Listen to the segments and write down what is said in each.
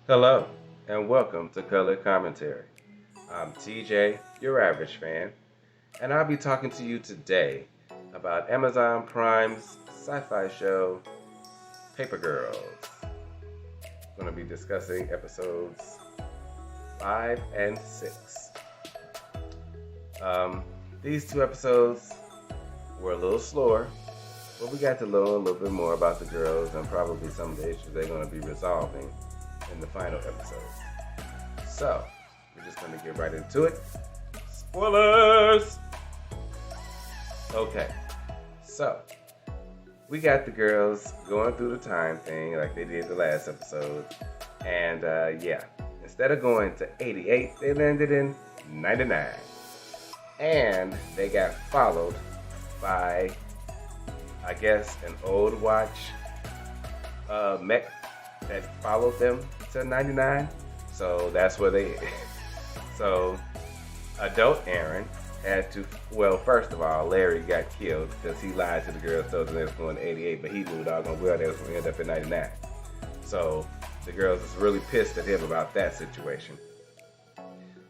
Hello, and welcome to Color Commentary. I'm TJ, your average fan, and I'll be talking to you today about Amazon Prime's sci-fi show, Paper Girls. I'm going to be discussing episodes 5 and 6. These two episodes were a little slower, but we got to learn a little bit more about the girls and probably some of the issues they're going to be resolving in the final episode. So, we're just going to get right into it. Spoilers! Okay, so we got the girls going through the time thing like they did the last episode. And instead of going to 88, they landed in 99. And they got followed by, I guess, an old watch mech that followed them to 99. So that's where they so adult Aaron had to, well, first of all, Larry got killed because he lied to the girls, told them they was going to 88, but he knew doggone well they was going to end up at 99. So the girls was really pissed at him about that situation.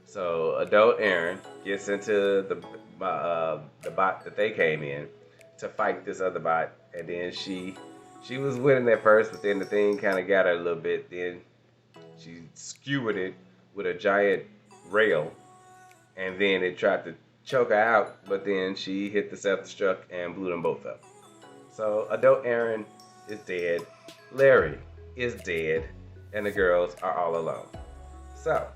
So adult Aaron gets into the bot that they came in to fight this other bot, and then she was winning at first, but then the thing kind of got her a little bit. Then she skewered it with a giant rail, and then it tried to choke her out, but then she hit the self-destruct and blew them both up. So adult Aaron is dead, Larry is dead, and the girls are all alone. So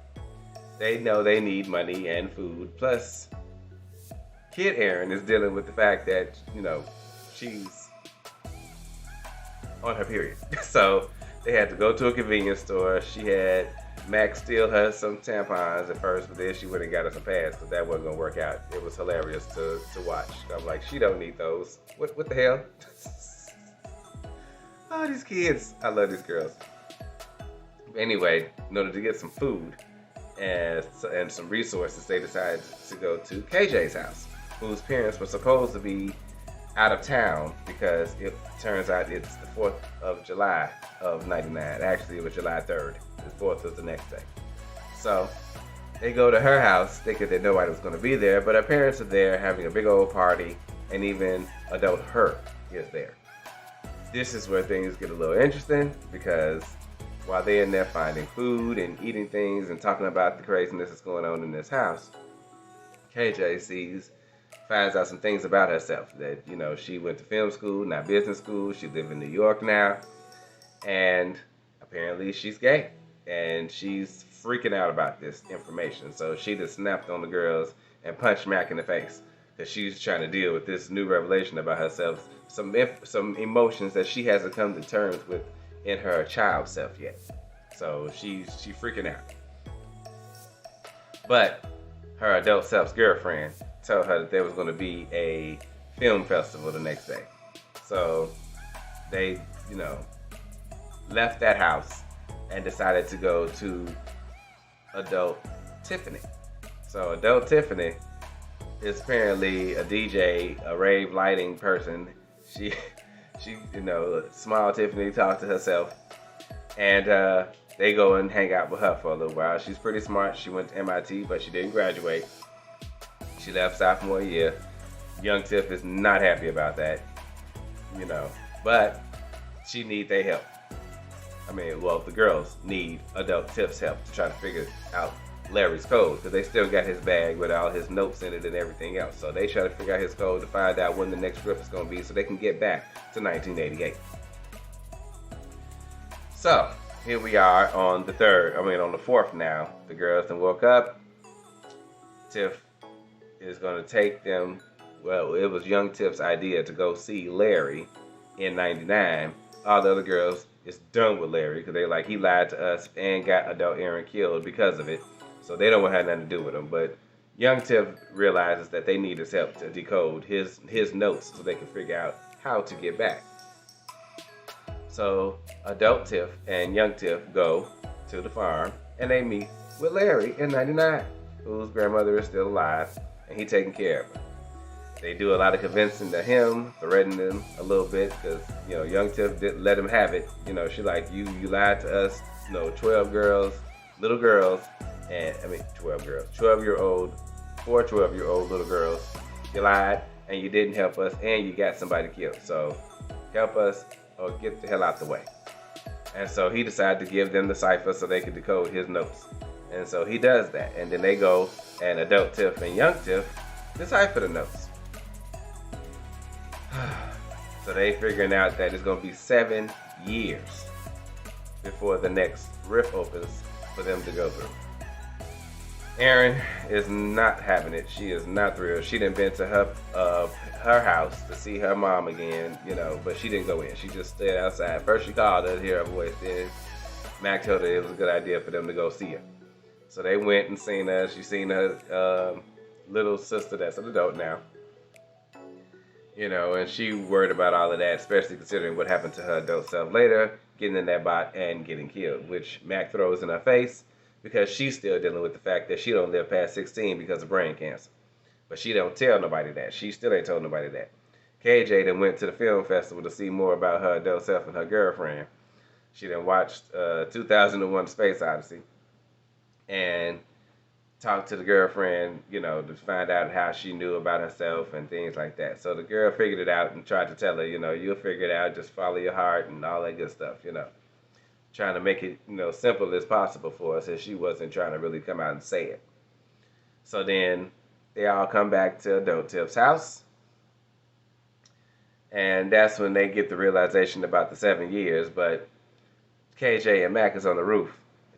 they know they need money and food, plus Kid Aaron is dealing with the fact that, she's on her period. So they had to go to a convenience store. She had Max steal her some tampons at first, but then she went and got her some pads because that wasn't going to work out. It was hilarious to watch. I'm like, she don't need those. What the hell? Oh, these kids. I love these girls. Anyway, in order to get some food and some resources, they decided to go to KJ's house, whose parents were supposed to be out of town because it turns out it's the 4th of July of 99. Actually, it was July 3rd. The 4th was the next day. So they go to her house thinking that nobody was going to be there, but her parents are there having a big old party, and even adult her is there. This is where things get a little interesting because while they're in there finding food and eating things and talking about the craziness that's going on in this house, KJ finds out some things about herself. That, she went to film school, not business school. She lives in New York now. And apparently she's gay. And she's freaking out about this information. So she just snapped on the girls and punched Mac in the face. Because she's trying to deal with this new revelation about herself. Some emotions that she hasn't come to terms with in her child self yet. So she's freaking out. But her adult self's girlfriend told her that there was going to be a film festival the next day. So they, left that house and decided to go to adult Tiffany. So adult Tiffany is apparently a DJ, a rave lighting person. She small Tiffany talks to herself, and they go and hang out with her for a little while. She's pretty smart. She went to MIT, but she didn't graduate. She left sophomore year. Young Tiff is not happy about that, but she needs their help. The girls need adult Tiff's help to try to figure out Larry's code, because they still got his bag with all his notes in it and everything else. So they try to figure out his code to find out when the next trip is going to be so they can get back to 1988. So here we are on the 4th now. The girls then woke up. Tiff is going to take them. Well, it was young Tiff's idea to go see Larry in 99. All the other girls is done with Larry because they're like, he lied to us and got adult Aaron killed because of it. So they don't want to have nothing to do with him. But young Tiff realizes that they need his help to decode his notes so they can figure out how to get back. So adult Tiff and young Tiff go to the farm and they meet with Larry in 99, whose grandmother is still alive, and he taking care of her. They do a lot of convincing to him, threatening him a little bit, because, young Tiff didn't let him have it. She like, you lied to us, 12 girls, little girls, 12-year-old, 12-year-old little girls. You lied and you didn't help us and you got somebody killed. So help us or get the hell out the way. And so he decided to give them the cipher so they could decode his notes. And so he does that. And then they go and adult Tiff and young Tiff decipher the notes. So they figuring out that it's going to be 7 years before the next rift opens for them to go through. Erin is not having it. She is not thrilled. She done been to her house to see her mom again, but she didn't go in. She just stayed outside. First she called her to hear her voice. Then Mac told her it was a good idea for them to go see her. So they went and seen her. She seen her little sister that's an adult now. And she worried about all of that, especially considering what happened to her adult self later, getting in that bot and getting killed, which Mac throws in her face because she's still dealing with the fact that she don't live past 16 because of brain cancer. But she don't tell nobody that. She still ain't told nobody that. KJ then went to the film festival to see more about her adult self and her girlfriend. She then watched 2001 Space Odyssey and talked to the girlfriend, to find out how she knew about herself and things like that. So the girl figured it out and tried to tell her, you'll figure it out, just follow your heart and all that good stuff, Trying to make it, simple as possible for her since she wasn't trying to really come out and say it. So then they all come back to adult Tiff's house. And that's when they get the realization about the 7 years. But KJ and Mac is on the roof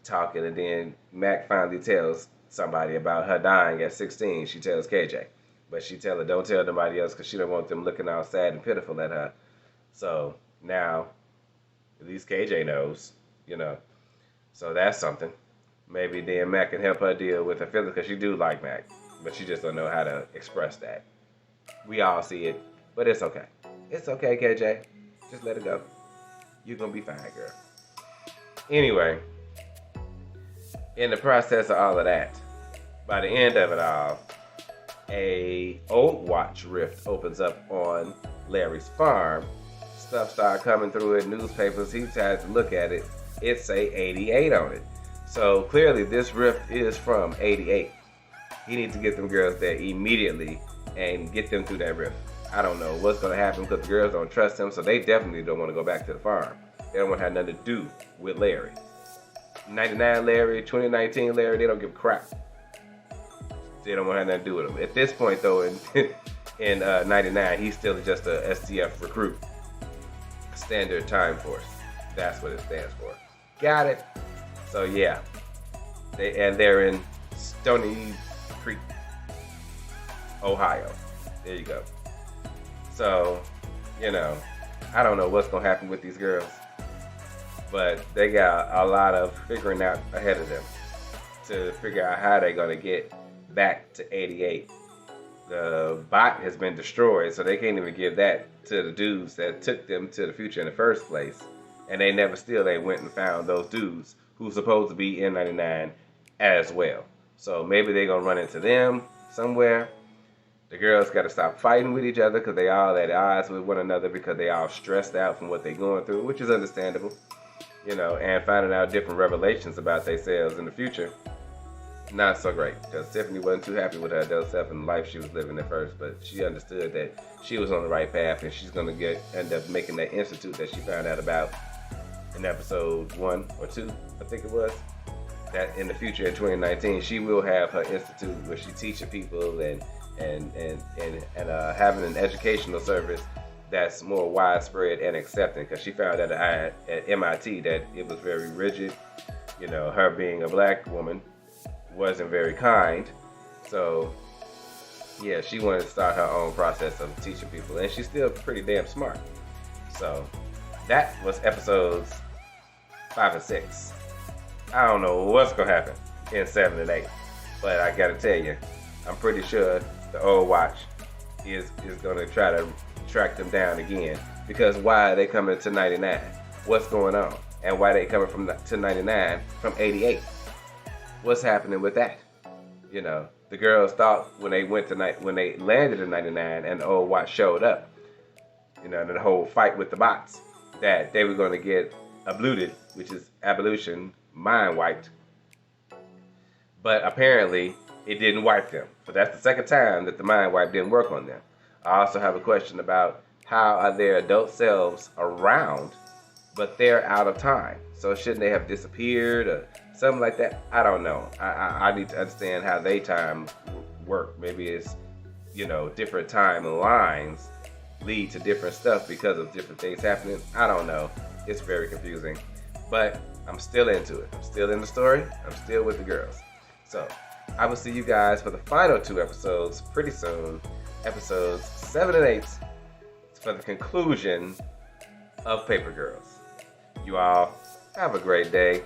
talking, and then Mac finally tells somebody about her dying at 16. She tells KJ. But she tell her, don't tell nobody else because she don't want them looking all sad and pitiful at her. So now, at least KJ knows, So that's something. Maybe then Mac can help her deal with her feelings because she do like Mac. But she just don't know how to express that. We all see it, but it's okay. It's okay, KJ. Just let it go. You're going to be fine, girl. Anyway, in the process of all of that, by the end of it all, a old watch rift opens up on Larry's farm. Stuff started coming through it, newspapers. He tried to look at it. It say 88 on it. So clearly this rift is from 88. He needs to get them girls there immediately and get them through that rift. I don't know what's going to happen because the girls don't trust him, so they definitely don't want to go back to the farm. They don't want to have nothing to do with Larry. 99 Larry, 2019 Larry, they don't give a crap. They don't want to have nothing to do with him. At this point, though, in 99, he's still just a STF recruit. Standard Time Force. That's what it stands for. Got it? So, yeah. They're in Stony Creek, Ohio. There you go. So, I don't know what's going to happen with these girls. But they got a lot of figuring out ahead of them to figure out how they're going to get back to 88. The bot has been destroyed, so they can't even give that to the dudes that took them to the future in the first place. And they went and found those dudes who's supposed to be in 99 as well. So maybe they're going to run into them somewhere. The girls got to stop fighting with each other because they all at odds with one another because they all stressed out from what they're going through, which is understandable. And finding out different revelations about themselves in the future. Not so great, because Tiffany wasn't too happy with her adult self and the life she was living at first, but she understood that she was on the right path and she's going to end up making that institute that she found out about in episode 1 or 2, I think it was. That in the future in 2019, she will have her institute where she teaching people and having an educational service that's more widespread and accepting, because she found out at MIT that it was very rigid. Her being a black woman wasn't very kind. So, yeah, she wanted to start her own process of teaching people, and she's still pretty damn smart. So, that was episodes 5 and 6. I don't know what's going to happen in 7 and 8, but I got to tell you, I'm pretty sure the old watch is going to try to track them down again, because why are they coming to 99? What's going on? And why are they coming to 99 from 88? What's happening with that? The girls thought when they landed in 99 and the old watch showed up, and the whole fight with the bots, that they were going to get abluted, which is abolition, mind wiped. But apparently, it didn't wipe them. But that's the second time that the mind wipe didn't work on them. I also have a question about how are their adult selves around, but they're out of time. So shouldn't they have disappeared or something like that? I don't know. I need to understand how they time work. Maybe it's, different timelines lead to different stuff because of different things happening. I don't know. It's very confusing. But I'm still into it. I'm still in the story. I'm still with the girls. So I will see you guys for the final 2 episodes pretty soon. Episodes 7 and 8 for the conclusion of Paper Girls. You all have a great day.